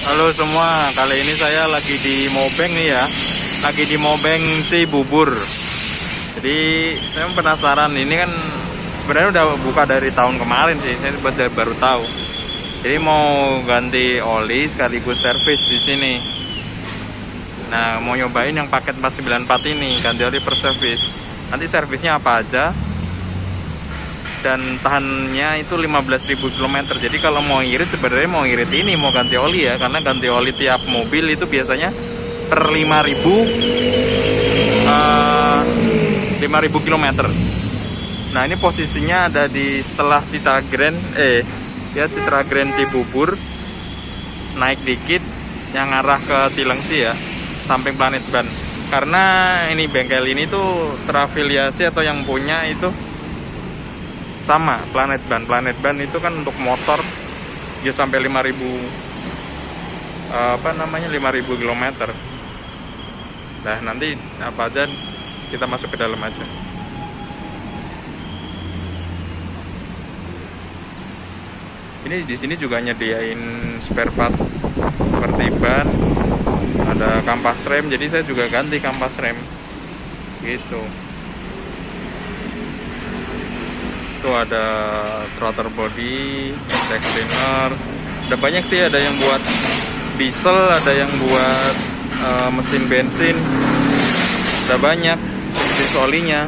Halo semua, kali ini saya lagi di Mobeng nih ya. Lagi di Mobeng Cibubur. Jadi saya penasaran, ini kan sebenarnya udah buka dari tahun kemarin sih, saya baru tahu. Jadi mau ganti oli sekaligus servis di sini. Nah, mau nyobain yang paket 494 ini, ganti oli per servis. Nanti servisnya apa aja? Dan tahannya itu 15.000 km. Jadi kalau mau irit, sebenarnya mau irit ini, mau ganti oli ya, karena ganti oli tiap mobil itu biasanya per 5.000 km. Nah, ini posisinya ada di setelah Citra Grand Citra Grand Cibubur, naik dikit yang arah ke Cilengsi ya, samping Planet Ban. Karena ini bengkel ini tuh terafiliasi atau yang punya itu sama Planet Ban. Planet Ban itu kan untuk motor dia sampai 5.000 km. Nah, nanti apa aja kita masuk ke dalam aja. Ini di sini juga nyediain spare part seperti ban, ada kampas rem, jadi saya juga ganti kampas rem gitu. Itu ada throttle body, deck cleaner, ada banyak sih, ada yang buat diesel, ada yang buat mesin bensin, ada banyak jenis olinya.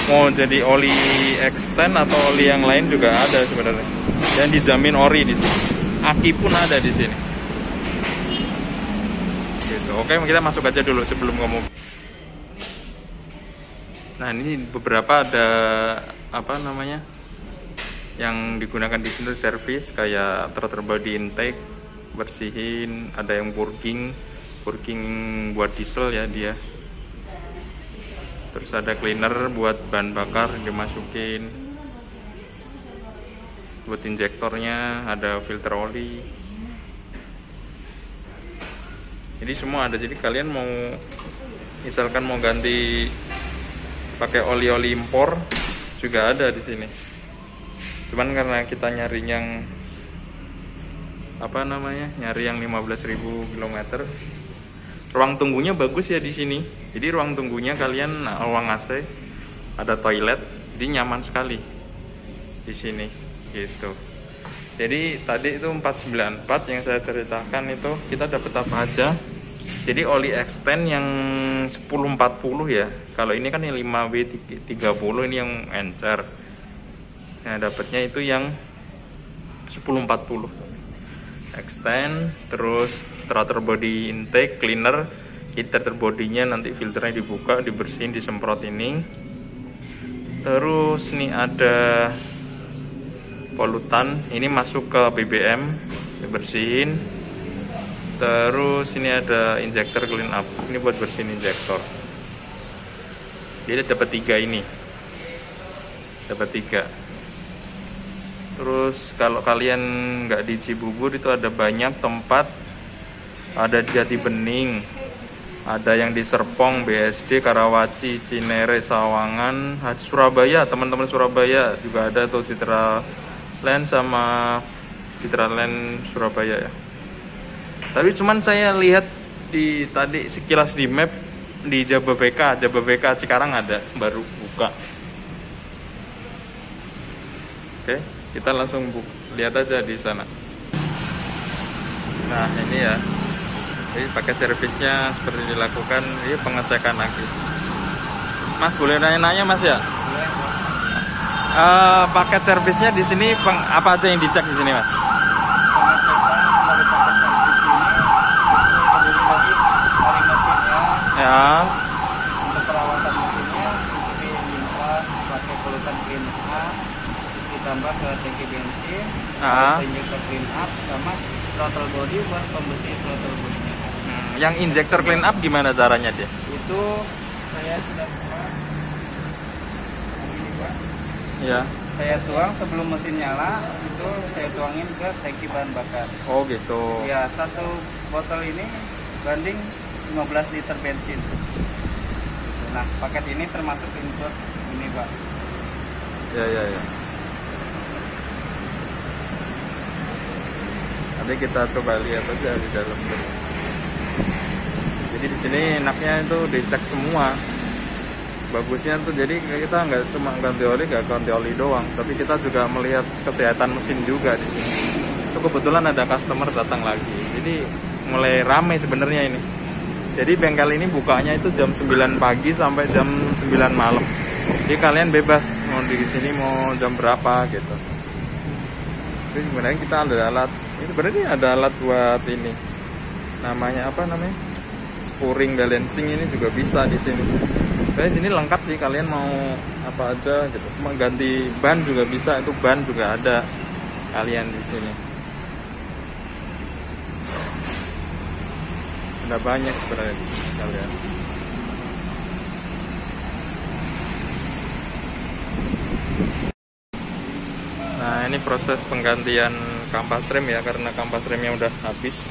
Mau jadi oli extend atau oli yang lain juga ada sebenarnya, dan dijamin ori di sini. Aki pun ada di sini. Gitu. Oke, kita masuk aja dulu sebelum ngomong. Nah, ini beberapa ada yang digunakan di sini servis, kayak throttle body intake, bersihin, ada yang purging buat diesel ya dia. Terus ada cleaner buat bahan bakar dimasukin, buat injektornya, ada filter oli. Jadi semua ada. Jadi kalian mau misalkan mau ganti pakai oli-oli impor juga ada di sini. Cuman karena kita nyari yang nyari yang 15.000 km. Ruang tunggunya bagus ya di sini. Jadi ruang tunggunya kalian ruang AC, ada toilet, jadi nyaman sekali di sini gitu. Jadi tadi itu 494 yang saya ceritakan itu kita dapat apa aja. Jadi oli extend yang 1040 ya. Kalau ini kan yang 5W30, ini yang encer. Nah, dapatnya itu yang 1040 extend. Terus throttle body intake, cleaner. Jadi throttle bodinya nanti filternya dibuka, dibersihin, disemprot ini. Terus nih ada polutan, ini masuk ke BBM, dibersihin. Terus ini ada injektor clean up, ini buat bersihin injektor. Jadi dapat 3 ini, dapat 3. Terus kalau kalian nggak di Cibubur, itu ada banyak tempat, ada di Jati Bening, ada yang di Serpong, BSD, Karawaci, Cinere, Sawangan, Surabaya, teman-teman Surabaya juga ada tuh, Citra Land sama Citra Land Surabaya ya. Tapi cuman saya lihat tadi sekilas di map, di Jababeka Cikarang ada, baru buka. Oke, kita langsung lihat aja di sana. Nah, ini ya. Jadi pakai servisnya seperti dilakukan, ini pengecekan lagi. Mas, boleh nanya-nanya Mas ya? Paket servisnya di sini apa aja yang dicek di sini Mas? Ya. Untuk perawatan mesinnya seperti lintas, pakai polutan clean up, ditambah ke tangki bensin, injektor clean up, sama throttle body buat pembersih throttle body-nya. Yang injektor clean up gimana caranya dia? Itu saya sudah buat ini Pak. Ya. Saya tuang sebelum mesin nyala, itu saya tuangin ke tangki bahan bakar. Oh gitu. Ya, satu botol ini banding 15 liter bensin. Nah, paket ini termasuk input ini Pak. Ya. Nanti kita coba lihat aja di dalam. Jadi di sini enaknya itu dicek semua. Bagusnya tuh jadi kita nggak cuma ganti oli doang, tapi kita juga melihat kesehatan mesin juga di sini. Itu kebetulan ada customer datang lagi. Jadi mulai ramai sebenarnya ini. Jadi bengkel ini bukanya itu jam 9 pagi sampai jam 9 malam. Jadi kalian bebas mau di sini mau jam berapa gitu. Jadi sebenarnya kita ada alat. Ini sebenarnya ada alat buat ini. Namanya apa namanya? Spurring balancing ini juga bisa di sini. Di sini lengkap sih, kalian mau apa aja gitu. Cuma ganti ban juga bisa, itu ban juga ada kalian di sini. Ada banyak sebenarnya kalian. Nah, ini proses penggantian kampas rem ya, karena kampas remnya udah habis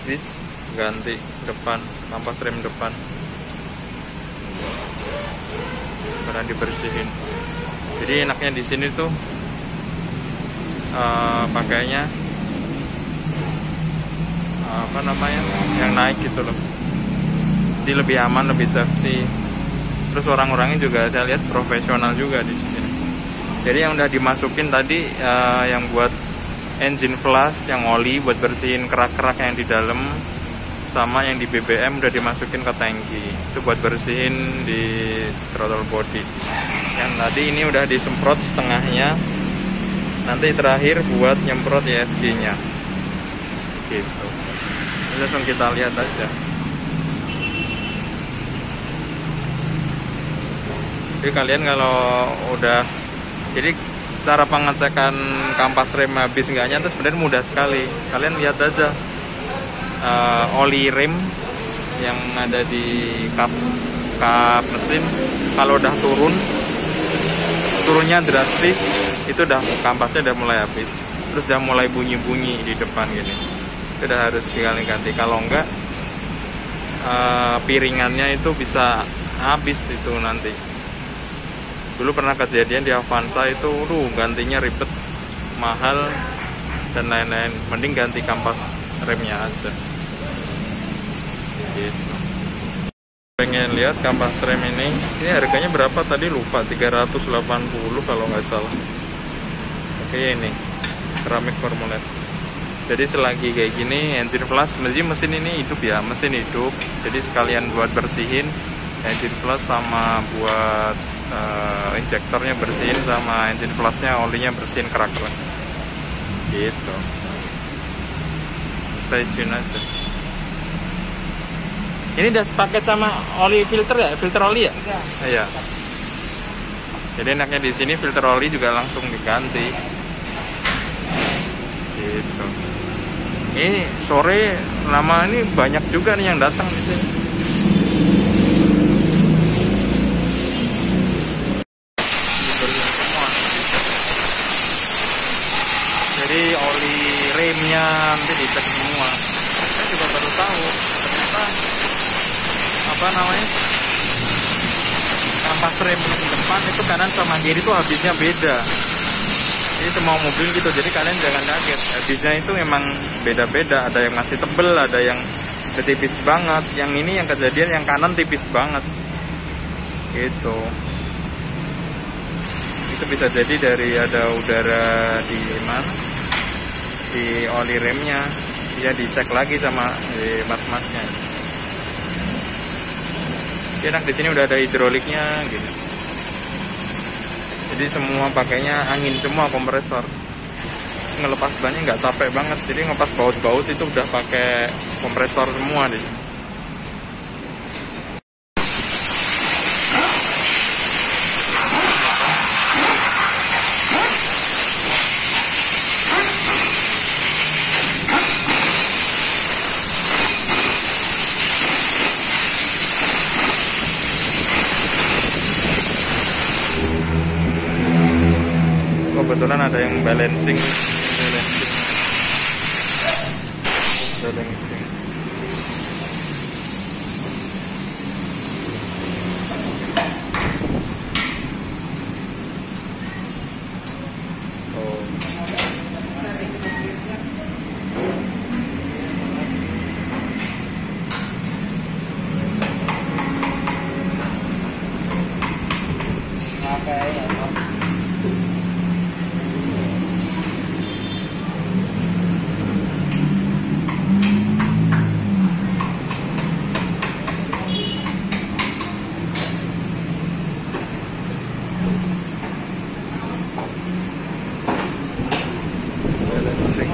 bis ganti depan, kampas rem depan karena dibersihin. Jadi enaknya di sini tuh pakainya apa namanya yang naik gitu loh, jadi lebih aman, lebih safety. Terus orang-orangnya juga saya lihat profesional juga di sini. Jadi yang udah dimasukin tadi yang buat engine flush, yang oli buat bersihin kerak-kerak yang di dalam, sama yang di BBM udah dimasukin ke tangki. Itu buat bersihin di throttle body. Yang tadi ini udah disemprot setengahnya. Nanti terakhir buat nyemprot ESG-nya. Gitu. Ini langsung kita lihat aja. Jadi kalian kalau udah, jadi cara pengecekan kampas rem habis enggaknya itu sebenarnya mudah sekali. Kalian lihat aja oli rem yang ada di kap mesin, kalau udah turunnya drastis, itu udah kampasnya udah mulai habis. Terus udah mulai bunyi-bunyi di depan gini, itu udah harus diganti. Kalau enggak piringannya itu bisa habis itu nanti. Dulu pernah kejadian di Avanza itu, gantinya ribet, mahal dan lain-lain. Mending ganti kampas remnya aja. Gitu. Pengen lihat kampas rem ini harganya berapa tadi lupa, 380 kalau nggak salah. Oke, ini keramik formulet. Jadi selagi kayak gini engine flush, mesin ini hidup ya, mesin hidup. Jadi sekalian buat bersihin engine flush sama buat injektornya bersihin, sama engine flushnya olinya bersihin kerak-kerak gitu. Stay tune aja. Ini udah sepaket sama oli filter ya, filter oli ya? Iya. Jadi enaknya di sini filter oli juga langsung diganti gitu. Ini sore lama ini banyak juga nih yang datang di sini. Jadi oli remnya nanti dicek semua. Saya juga baru tahu ternyata apa namanya, kampas rem depan itu kanan sama kiri itu habisnya beda. Jadi semua mobil gitu, jadi kalian jangan kaget, habisnya itu memang beda-beda. Ada yang masih tebel, ada yang tipis banget. Yang ini yang kejadian yang kanan tipis banget gitu. Itu bisa jadi dari ada udara di mana, di oli remnya. Ya dicek lagi sama mas-masnya. Enak di sini udah ada hidroliknya gitu. Jadi semua pakainya angin semua, kompresor. Ngelepas bannya nggak capek banget. Jadi ngelepas baut-baut itu udah pakai kompresor semua di sini. Kebetulan ada yang balancing. Oh. ring.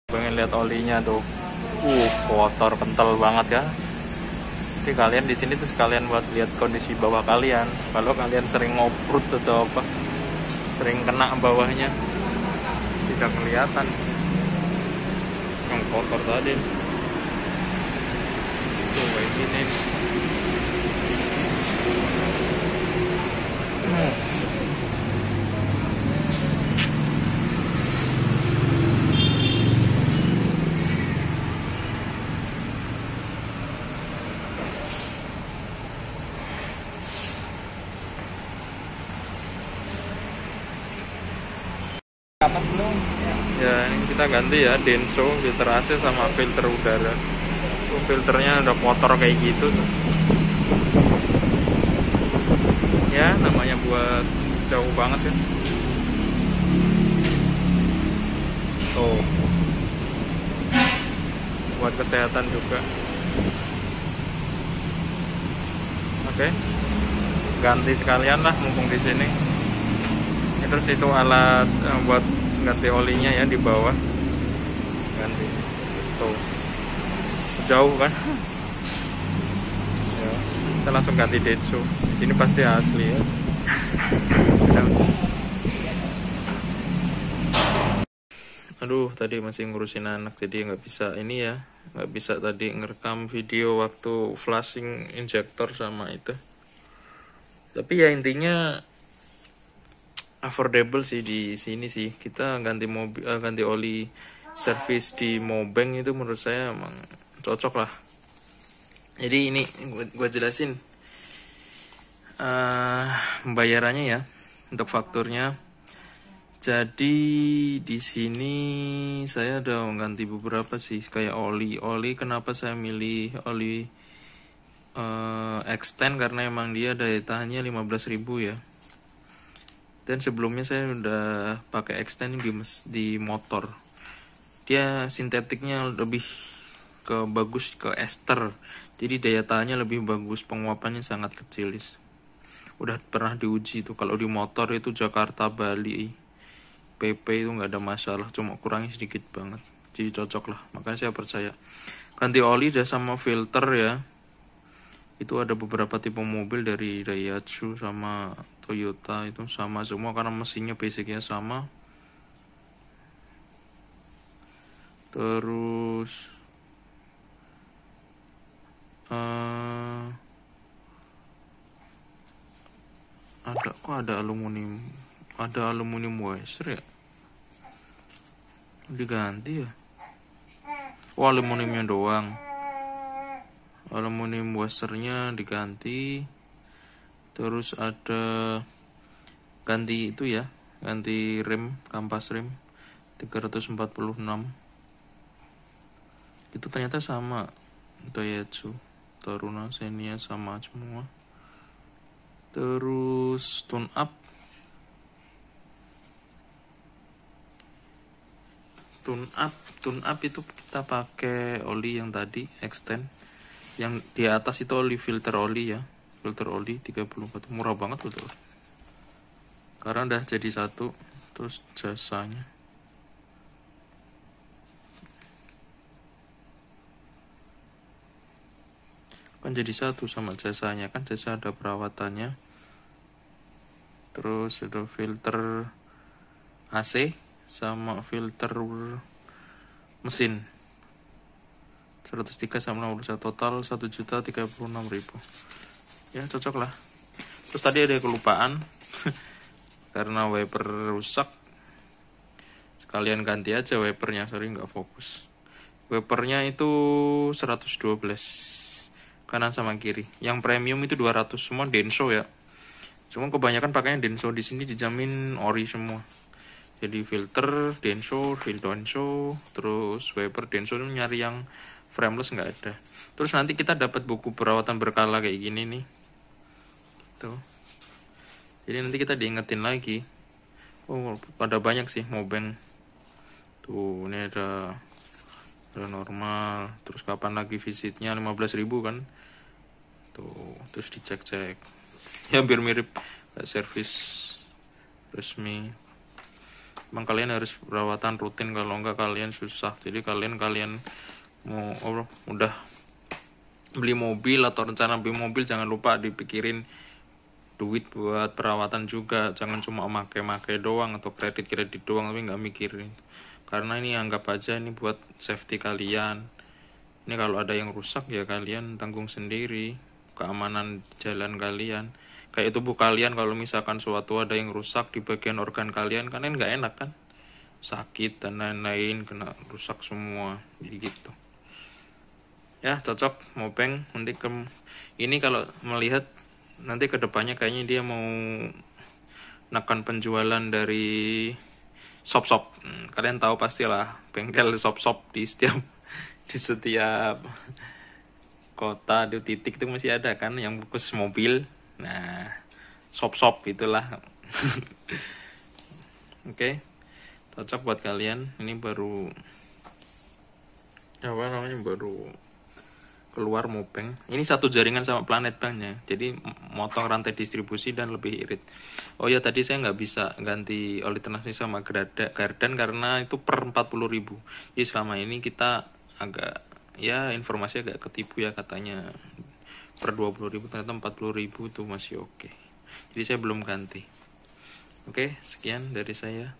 Pengen lihat olinya tuh, kotor kental banget ya. Jadi kalian di sini tuh sekalian buat lihat kondisi bawah kalian. Kalau kalian sering ngoprut atau apa, sering kena bawahnya, bisa kelihatan yang kotor tadi. Tuh kayak gini. Dapat belum? Ya ini kita ganti ya Denso, filter AC sama filter udara. Tuh filternya udah kotor kayak gitu tuh. Ya namanya buat jauh banget ya. Tuh buat kesehatan juga. Oke, ganti sekalian lah mumpung di sini. Terus itu alat buat ganti olinya ya di bawah, ganti. Tuh jauh kan ya, kita langsung ganti Denso. Ini pasti asli ya. Aduh tadi masih ngurusin anak jadi nggak bisa ini ya, nggak bisa tadi ngerekam video waktu flashing injektor sama itu. Tapi ya intinya affordable sih di sini sih. Kita ganti mobil, ganti oli servis di Mobeng itu menurut saya emang cocok lah. Jadi ini gue jelasin pembayarannya ya untuk fakturnya. Jadi di sini saya udah ganti beberapa sih, kayak oli. Kenapa saya milih oli X10 karena emang dia daya tahannya 15.000 ya. Dan sebelumnya saya udah pakai X10 di motor. Dia sintetiknya lebih bagus ke ester. Jadi daya tahannya lebih bagus, penguapannya sangat kecil. Udah pernah diuji tuh, kalau di motor itu Jakarta Bali PP itu nggak ada masalah, cuma kurangnya sedikit banget. Jadi cocok lah, makanya saya percaya. Ganti oli udah sama filter ya. Itu ada beberapa tipe mobil dari Daihatsu sama Toyota itu sama semua karena mesinnya basicnya sama. Terus ada aluminium washer ya, diganti ya. Aluminiumnya doang, aluminium washernya diganti. Terus ada ganti itu ya, ganti rem, kampas rem 346. Itu ternyata sama Daihatsu, Taruna, Xenia sama semua. Terus tune up itu kita pakai oli yang tadi X10. Yang di atas itu oli filter oli ya. Filter oli 34, murah banget betul. Karena udah jadi satu. Terus jasanya kan jadi satu sama jasanya, kan jasa ada perawatannya. Terus ada filter AC sama filter mesin 103 sama 51, total 1.036.000 ya, cocok lah. Terus tadi ada kelupaan karena wiper rusak, sekalian ganti aja wipernya, sorry nggak fokus. Wipernya itu 112 kanan sama kiri, yang premium itu 200, semua Denso ya. Cuma kebanyakan pakainya Denso, di sini dijamin ori semua. Jadi filter Denso, terus wiper Denso. Nyari yang frameless nggak ada. Terus nanti kita dapat buku perawatan berkala kayak gini nih. Tuh. Jadi nanti kita diingetin lagi. Oh, pada banyak sih Mobeng. Tuh, ini ada udah normal. Terus kapan lagi visitnya 15.000 kan tuh, terus dicek-cek ya biar mirip kayak servis resmi. Emang kalian harus perawatan rutin, kalau enggak kalian susah. Jadi kalian mau udah beli mobil atau rencana beli mobil, jangan lupa dipikirin duit buat perawatan juga. Jangan cuma make doang atau kredit doang tapi nggak mikirin. Karena ini anggap aja ini buat safety kalian. Ini kalau ada yang rusak ya kalian tanggung sendiri, keamanan jalan kalian. Kayak tubuh kalian, kalau misalkan suatu ada yang rusak di bagian organ kalian, kan nggak enak kan, sakit dan lain-lain, kena rusak semua. Jadi gitu ya, cocok Mopeng. Nanti ini kalau melihat nanti kedepannya kayaknya dia mau nekan penjualan dari shop-shop. Kalian tahu pastilah bengkel shop-shop di setiap kota di titik itu masih ada kan yang khusus mobil. Nah, shop-shop itulah. Oke. Cocok buat kalian. Ini baru baru keluar Mopeng. Ini satu jaringan sama Planet Banknya. Jadi motong rantai distribusi dan lebih irit. Oh ya, tadi saya nggak bisa ganti oli transmisi sama gardan karena itu per 40.000. Jadi selama ini kita agak ya informasi agak ketipu ya, katanya per 20.000, ternyata 40.000 tuh masih oke. Jadi saya belum ganti. Oke, sekian dari saya.